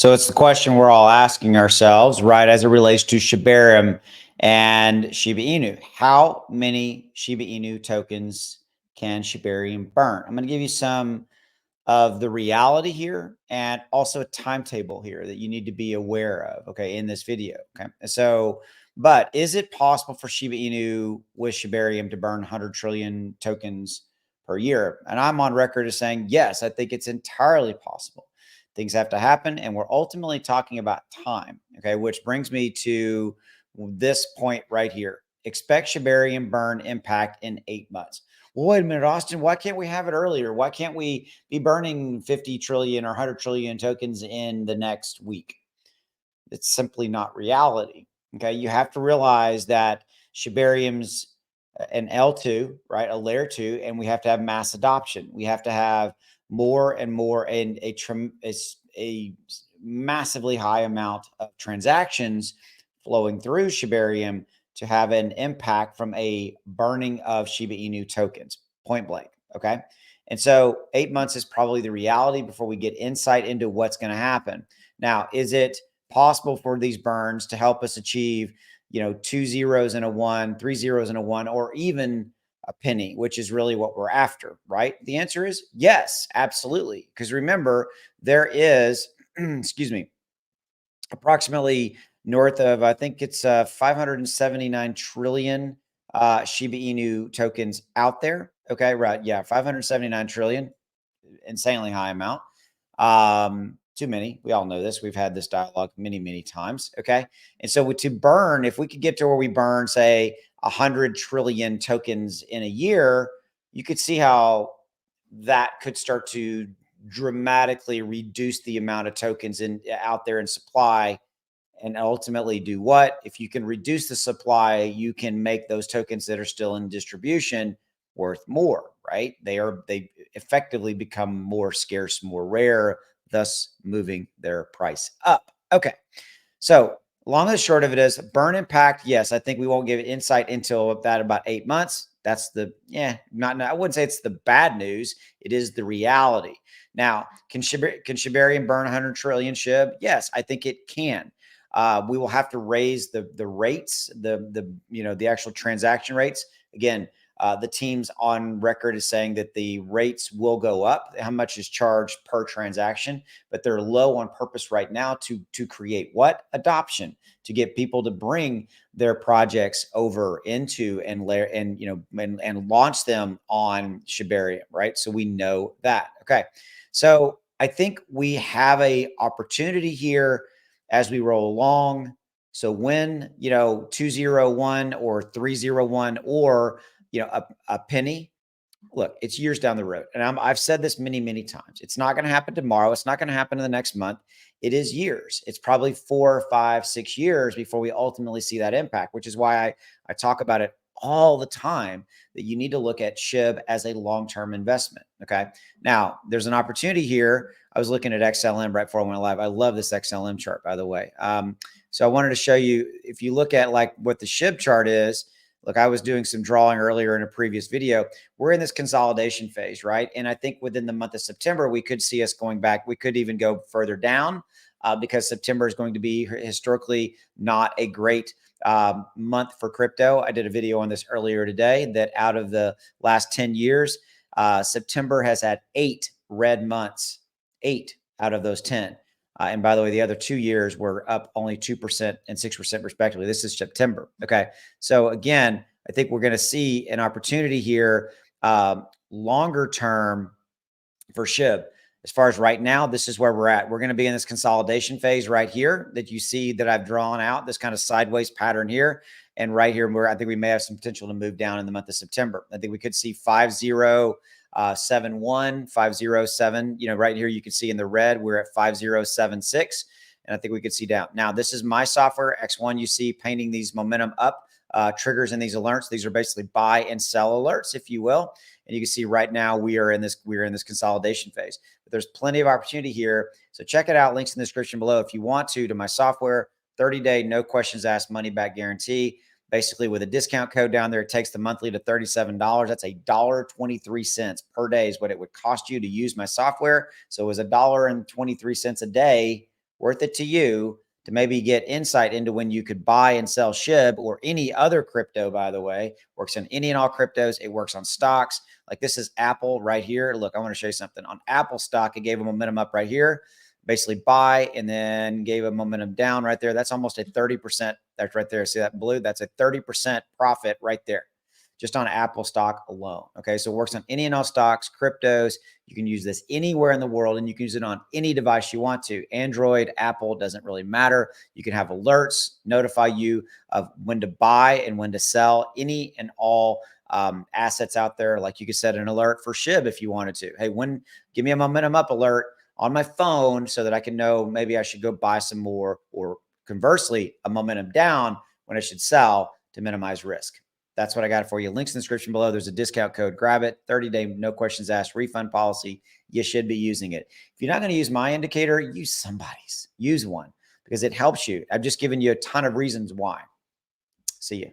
So it's the question we're all asking ourselves, right, as it relates to Shibarium and Shiba Inu. How many Shiba Inu tokens can Shibarium burn? I'm going to give you some of the reality here and also a timetable here that you need to be aware of, okay, in this video, okay? So, but is it possible for Shiba Inu with Shibarium to burn 100 trillion tokens per year? And I'm on record as saying, yes, I think it's entirely possible. Things have to happen, and we're ultimately talking about time, okay, which brings me to this point right here. Expect Shibarium burn impact in 8 months. Well, wait a minute, Austin, why can't we have it earlier? Why can't we be burning 50 trillion or 100 trillion tokens in the next week? It's simply not reality. Okay. You have to realize that Shibarium's an L2, right? A layer two, and we have to have mass adoption. We have to have more and more and a massively high amount of transactions flowing through Shibarium to have an impact from a burning of Shiba Inu tokens, point blank. Okay. And so 8 months is probably the reality before we get insight into what's going to happen. Now, is it possible for these burns to help us achieve, 2 zeros and a one, 3 zeros and a one, or even a penny, which is really what we're after, right? The answer is yes, absolutely. Because remember, there is, excuse me, approximately north of, I think it's 579 trillion Shiba Inu tokens out there. Okay, right. Yeah, 579 trillion, insanely high amount. Too many. We all know this. We've had this dialogue many, many times. Okay. And so to burn, if we could get to where we burn, say, 100 trillion tokens in a year, you could see how that could start to dramatically reduce the amount of tokens out there in supply, and ultimately do what? If you can reduce the supply, you can make those tokens that are still in distribution worth more, right? They effectively become more scarce, more rare, thus moving their price up. Okay. So long and short of it is burn impact. Yes, I think we won't give insight until that about 8 months. That's the, not, I wouldn't say it's the bad news. It is the reality. Now, can Shibarium burn 100 trillion Shib? Yes, I think it can. We will have to raise the rates, the actual transaction rates. Again, the teams on record is saying that the rates will go up. How much is charged per transaction? But they're low on purpose right now to create what? Adoption, to get people to bring their projects over into and launch them on Shibarium, right? So we know that. Okay, so I think we have a opportunity here as we roll along. So when, 201 or 301 or, a penny, look, it's years down the road. And I've said this many, many times. It's not going to happen tomorrow. It's not going to happen in the next month. It is years. It's probably 4, 5, 6 years before we ultimately see that impact, which is why I talk about it all the time, that you need to look at SHIB as a long-term investment. Okay. Now there's an opportunity here. I was looking at XLM right before I went live. I love this XLM chart, by the way. So I wanted to show you, if you look at like what the SHIB chart is. Look, I was doing some drawing earlier in a previous video. We're in this consolidation phase, right? And I think within the month of September, we could see us going back. We could even go further down because September is going to be historically not a great month for crypto. I did a video on this earlier today that out of the last 10 years, September has had 8 red months, 8 out of those 10. And by the way, the other 2 years were up only 2% and 6% respectively. This is September. Okay. So again, I think we're going to see an opportunity here longer term for SHIB. As far as right now, this is where we're at. We're going to be in this consolidation phase right here that you see that I've drawn out, this kind of sideways pattern here. And right here, where I think we may have some potential to move down in the month of September. I think we could see 5071, 507. Right here, you can see in the red, we're at 5076. And I think we could see down. Now, this is my software, X1. You see painting these momentum up triggers and these alerts. These are basically buy and sell alerts, if you will. And you can see right now we are in this consolidation phase. But there's plenty of opportunity here. So check it out. Links in the description below if you want to my software. 30-day, no questions asked, money back guarantee. Basically, with a discount code down there, it takes the monthly to $37. That's $1.23 per day is what it would cost you to use my software. So it was $1.23 a day worth it to you to maybe get insight into when you could buy and sell SHIB or any other crypto, by the way, works on any and all cryptos. It works on stocks. Like this is Apple right here. Look, I want to show you something on Apple stock. It gave a momentum up right here, basically buy, and then gave a momentum down right there. That's almost a 30%. That's right there. See that blue? That's a 30% profit right there, just on Apple stock alone. Okay. So it works on any and all stocks, cryptos. You can use this anywhere in the world, and you can use it on any device you want to. Android, Apple, doesn't really matter. You can have alerts notify you of when to buy and when to sell any and all assets out there. Like you could set an alert for SHIB if you wanted to. Hey, give me a momentum up alert on my phone so that I can know maybe I should go buy some more, or conversely, a momentum down when I should sell to minimize risk. That's what I got for you. Links in the description below. There's a discount code. Grab it. 30-day, no questions asked, refund policy. You should be using it. If you're not going to use my indicator, use somebody's. Use one because it helps you. I've just given you a ton of reasons why. See you.